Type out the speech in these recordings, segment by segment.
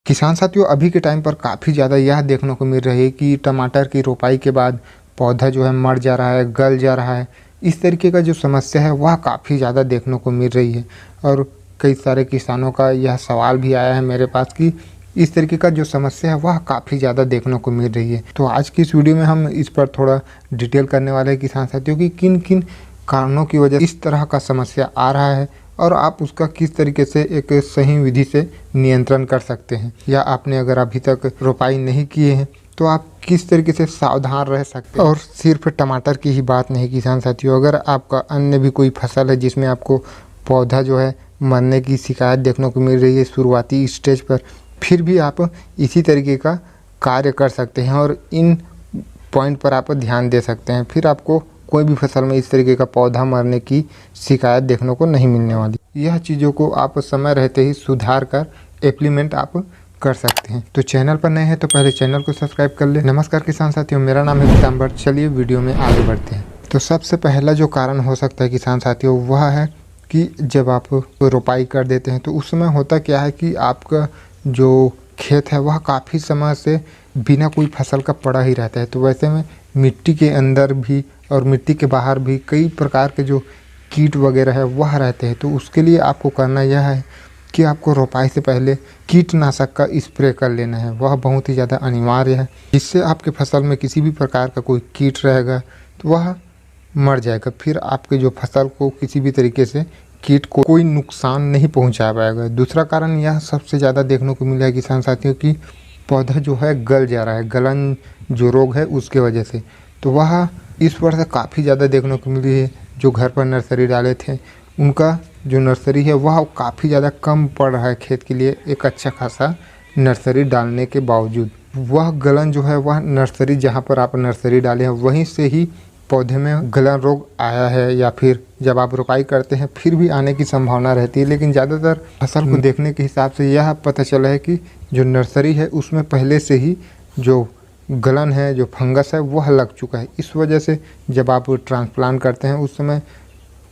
किसान साथियों, अभी के टाइम पर काफ़ी ज़्यादा यह देखने को मिल रही है कि टमाटर की रोपाई के बाद पौधा जो है मर जा रहा है, गल जा रहा है। इस तरीके का जो समस्या है वह काफ़ी ज़्यादा देखने को मिल रही है और कई सारे किसानों का यह सवाल भी आया है मेरे पास कि इस तरीके का जो समस्या है वह काफ़ी ज़्यादा देखने को मिल रही है। तो आज की इस वीडियो में हम इस पर थोड़ा डिटेल करने वाले हैं किसान साथियों की किन किन कारणों की वजह इस तरह का समस्या आ रहा है और आप उसका किस तरीके से एक सही विधि से नियंत्रण कर सकते हैं, या आपने अगर अभी तक रोपाई नहीं किए हैं तो आप किस तरीके से सावधान रह सकते हैं। और सिर्फ टमाटर की ही बात नहीं किसान साथियों, अगर आपका अन्य भी कोई फसल है जिसमें आपको पौधा जो है मरने की शिकायत देखने को मिल रही है शुरुआती स्टेज पर, फिर भी आप इसी तरीके का कार्य कर सकते हैं और इन पॉइंट पर आप ध्यान दे सकते हैं। फिर आपको कोई भी फसल में इस तरीके का पौधा मरने की शिकायत देखने को नहीं मिलने वाली। यह चीज़ों को आप समय रहते ही सुधार कर इम्प्लीमेंट आप कर सकते हैं। तो चैनल पर नए हैं तो पहले चैनल को सब्सक्राइब कर ले। नमस्कार किसान साथियों, मेरा नाम है पीताम्बर। चलिए वीडियो में आगे बढ़ते हैं। तो सबसे पहला जो कारण हो सकता है किसान साथियों वह है कि जब आप रोपाई कर देते हैं तो उस समय होता क्या है कि आपका जो खेत है वह काफ़ी समय से बिना कोई फसल का पड़ा ही रहता है। तो वैसे में मिट्टी के अंदर भी और मिट्टी के बाहर भी कई प्रकार के जो कीट वगैरह है वह रहते हैं। तो उसके लिए आपको करना यह है कि आपको रोपाई से पहले कीटनाशक का स्प्रे कर लेना है। वह बहुत ही ज़्यादा अनिवार्य है, जिससे आपके फसल में किसी भी प्रकार का कोई कीट रहेगा तो वह मर जाएगा। फिर आपके जो फसल को किसी भी तरीके से कीट को कोई नुकसान नहीं पहुंचा पाएगा। दूसरा कारण यह सबसे ज़्यादा देखने को मिला है किसान साथियों कि पौधा जो है गल जा रहा है, गलन जो रोग है उसके वजह से। तो वह इस वर्ष काफ़ी ज़्यादा देखने को मिली है। जो घर पर नर्सरी डाले थे उनका जो नर्सरी है वह काफ़ी ज़्यादा कम पड़ रहा है खेत के लिए एक अच्छा खासा नर्सरी डालने के बावजूद। वह गलन जो है वह नर्सरी जहाँ पर आप नर्सरी डाले हैं वहीं से ही पौधे में गलन रोग आया है, या फिर जब आप रोपाई करते हैं फिर भी आने की संभावना रहती है। लेकिन ज़्यादातर फसल को देखने के हिसाब से यह पता चला है कि जो नर्सरी है उसमें पहले से ही जो गलन है, जो फंगस है वह लग चुका है। इस वजह से जब आप ट्रांसप्लांट करते हैं उस समय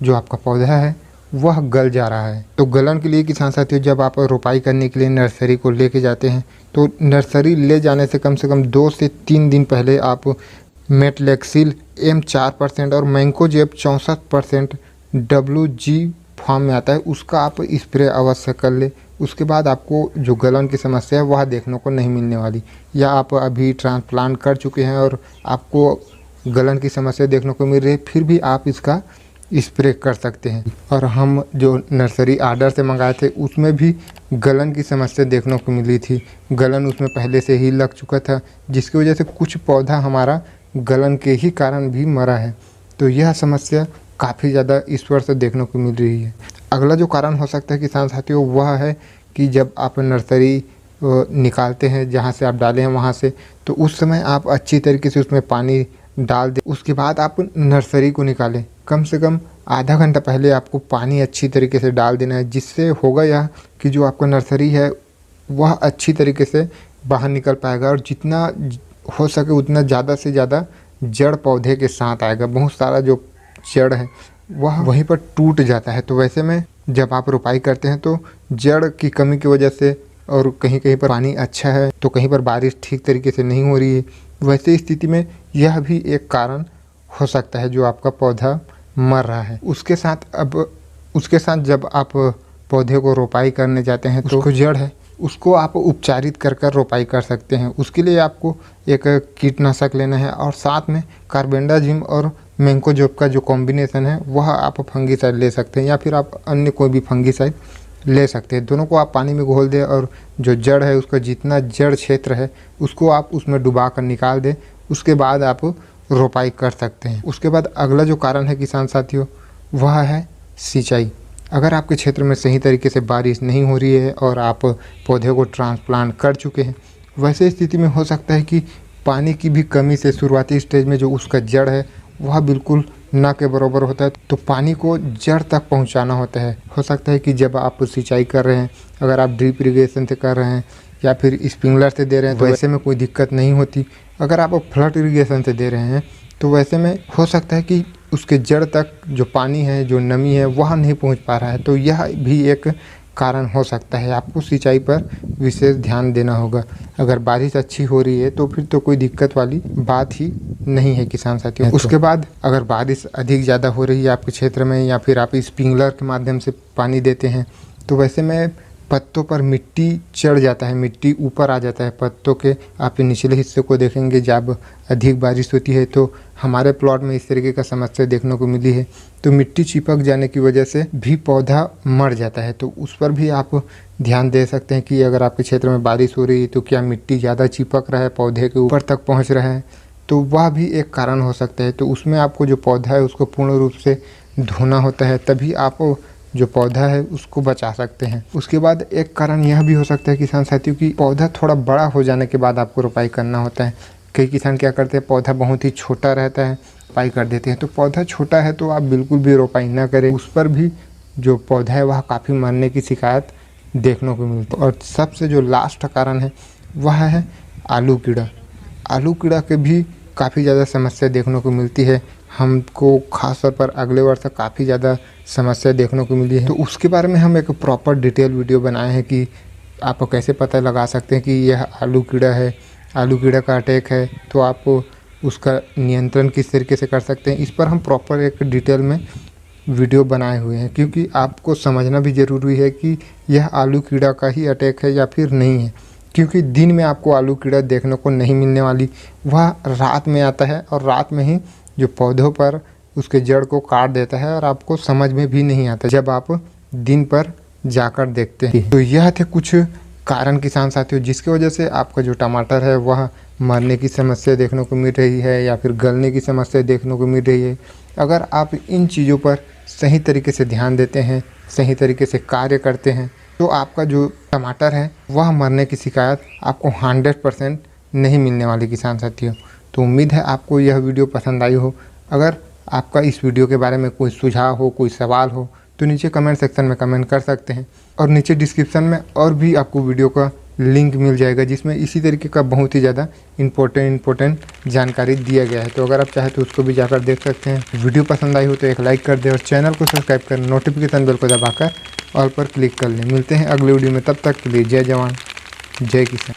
जो आपका पौधा है वह गल जा रहा है। तो गलन के लिए किसान साथियों जब आप रोपाई करने के लिए नर्सरी को लेके जाते हैं तो नर्सरी ले जाने से कम 2 से 3 दिन पहले आप मेटलैक्सिल M4% और मैंकोजेब 64% WG फॉर्म में आता है उसका आप स्प्रे अवश्य कर ले। उसके बाद आपको जो गलन की समस्या है वह देखने को नहीं मिलने वाली। या आप अभी ट्रांसप्लांट कर चुके हैं और आपको गलन की समस्या देखने को मिल रही है फिर भी आप इसका स्प्रे कर सकते हैं। और हम जो नर्सरी आर्डर से मंगाए थे उसमें भी गलन की समस्या देखने को मिली थी। गलन उसमें पहले से ही लग चुका था जिसकी वजह से कुछ पौधा हमारा गलन के ही कारण भी मरा है। तो यह समस्या काफ़ी ज़्यादा इस वर्ष देखने को मिल रही है। अगला जो कारण हो सकता है किसान साथियों वह है कि जब आप नर्सरी निकालते हैं जहाँ से आप डाले हैं वहाँ से, तो उस समय आप अच्छी तरीके से उसमें पानी डाल दें। उसके बाद आप नर्सरी को निकालें, कम से कम आधा घंटा पहले आपको पानी अच्छी तरीके से डाल देना है। जिससे होगा यह कि जो आपका नर्सरी है वह अच्छी तरीके से बाहर निकल पाएगा और जितना हो सके उतना ज़्यादा से ज़्यादा जड़ पौधे के साथ आएगा। बहुत सारा जो जड़ है वह वहीं पर टूट जाता है। तो वैसे में जब आप रोपाई करते हैं तो जड़ की कमी की वजह से, और कहीं कहीं पर पानी अच्छा है तो कहीं पर बारिश ठीक तरीके से नहीं हो रही है, वैसे स्थिति में यह भी एक कारण हो सकता है जो आपका पौधा मर रहा है। उसके साथ जब आप पौधे को रोपाई करने जाते हैं तो उसको जड़ है उसको आप उपचारित कर रोपाई कर सकते हैं। उसके लिए आपको एक कीटनाशक लेना है और साथ में कार्बेंडाजिम और मैंकोजेब का जो कॉम्बिनेशन है वह आप फंगीसाइड ले सकते हैं, या फिर आप अन्य कोई भी फंगीसाइड ले सकते हैं। दोनों को आप पानी में घोल दें और जो जड़ है उसका जितना जड़ क्षेत्र है उसको आप उसमें डुबा कर निकाल दें। उसके बाद आप रोपाई कर सकते हैं। उसके बाद अगला जो कारण है किसान साथियों वह है सिंचाई। अगर आपके क्षेत्र में सही तरीके से बारिश नहीं हो रही है और आप पौधे को ट्रांसप्लांट कर चुके हैं, वैसे स्थिति में हो सकता है कि पानी की भी कमी से शुरुआती स्टेज में जो उसका जड़ है वह बिल्कुल ना के बराबर होता है। तो पानी को जड़ तक पहुंचाना होता है। हो सकता है कि जब आप सिंचाई कर रहे हैं, अगर आप ड्रिप इरिगेशन से कर रहे हैं या फिर स्प्रिंकलर से दे रहे हैं तो वैसे में कोई दिक्कत नहीं होती। अगर आप फ्लड इरिगेशन से दे रहे हैं तो वैसे में हो सकता है कि उसके जड़ तक जो पानी है, जो नमी है वह नहीं पहुंच पा रहा है। तो यह भी एक कारण हो सकता है। आपको सिंचाई पर विशेष ध्यान देना होगा। अगर बारिश अच्छी हो रही है तो फिर तो कोई दिक्कत वाली बात ही नहीं है किसान साथियों। उसके बाद अगर बारिश अधिक ज़्यादा हो रही है आपके क्षेत्र में या फिर आप स्प्रिंकलर के माध्यम से पानी देते हैं तो वैसे में पत्तों पर मिट्टी चढ़ जाता है, मिट्टी ऊपर आ जाता है पत्तों के। आप निचले हिस्से को देखेंगे जब अधिक बारिश होती है तो हमारे प्लॉट में इस तरीके का समस्या देखने को मिली है। तो मिट्टी चिपक जाने की वजह से भी पौधा मर जाता है। तो उस पर भी आप ध्यान दे सकते हैं कि अगर आपके क्षेत्र में बारिश हो रही है तो क्या मिट्टी ज़्यादा चिपक रहा है, पौधे के ऊपर तक पहुँच रहा है, तो वह भी एक कारण हो सकता है। तो उसमें आपको जो पौधा है उसको पूर्ण रूप से धोना होता है, तभी आप जो पौधा है उसको बचा सकते हैं। उसके बाद एक कारण यह भी हो सकता है किसान साथियों कि पौधा थोड़ा बड़ा हो जाने के बाद आपको रोपाई करना होता है। कई किसान क्या करते हैं, पौधा बहुत ही छोटा रहता है रोपाई कर देते हैं। तो पौधा छोटा है तो आप बिल्कुल भी रोपाई ना करें, उस पर भी जो पौधा है वह काफ़ी मरने की शिकायत देखने को मिलती है। और सबसे जो लास्ट कारण है वह है आलू कीड़ा। आलू कीड़ा के भी काफ़ी ज़्यादा समस्या देखने को मिलती है। हमको खास तौर पर अगले वर्ष काफ़ी ज़्यादा समस्या देखने को मिली है। तो उसके बारे में हम एक प्रॉपर डिटेल वीडियो बनाए हैं कि आप कैसे पता लगा सकते हैं कि यह आलू कीड़ा है, आलू कीड़ा का अटैक है, तो आप उसका नियंत्रण किस तरीके से कर सकते हैं। इस पर हम प्रॉपर एक डिटेल में वीडियो बनाए हुए हैं, क्योंकि आपको समझना भी ज़रूरी है कि यह आलू कीड़ा का ही अटैक है या फिर नहीं है। क्योंकि दिन में आपको आलू कीड़ा देखने को नहीं मिलने वाली, वह रात में आता है और रात में ही जो पौधों पर उसके जड़ को काट देता है और आपको समझ में भी नहीं आता जब आप दिन पर जाकर देखते हैं। तो यह थे कुछ कारण किसान साथियों जिसकी वजह से आपका जो टमाटर है वह मरने की समस्या देखने को मिल रही है या फिर गलने की समस्या देखने को मिल रही है। अगर आप इन चीज़ों पर सही तरीके से ध्यान देते हैं, सही तरीके से कार्य करते हैं, तो आपका जो टमाटर है वह मरने की शिकायत आपको 100% नहीं मिलने वाली किसान साथियों। तो उम्मीद है आपको यह वीडियो पसंद आई हो। अगर आपका इस वीडियो के बारे में कोई सुझाव हो, कोई सवाल हो, तो नीचे कमेंट सेक्शन में कमेंट कर सकते हैं। और नीचे डिस्क्रिप्शन में और भी आपको वीडियो का लिंक मिल जाएगा जिसमें इसी तरीके का बहुत ही ज़्यादा इम्पोर्टेंट जानकारी दिया गया है। तो अगर आप चाहें तो उसको भी जाकर देख सकते हैं। वीडियो पसंद आई हो तो एक लाइक कर दें और चैनल को सब्सक्राइब कर नोटिफिकेशन बेल को दबाकर ऑल पर क्लिक कर लें। मिलते हैं अगले वीडियो में, तब तक के लिए जय जवान जय किसान।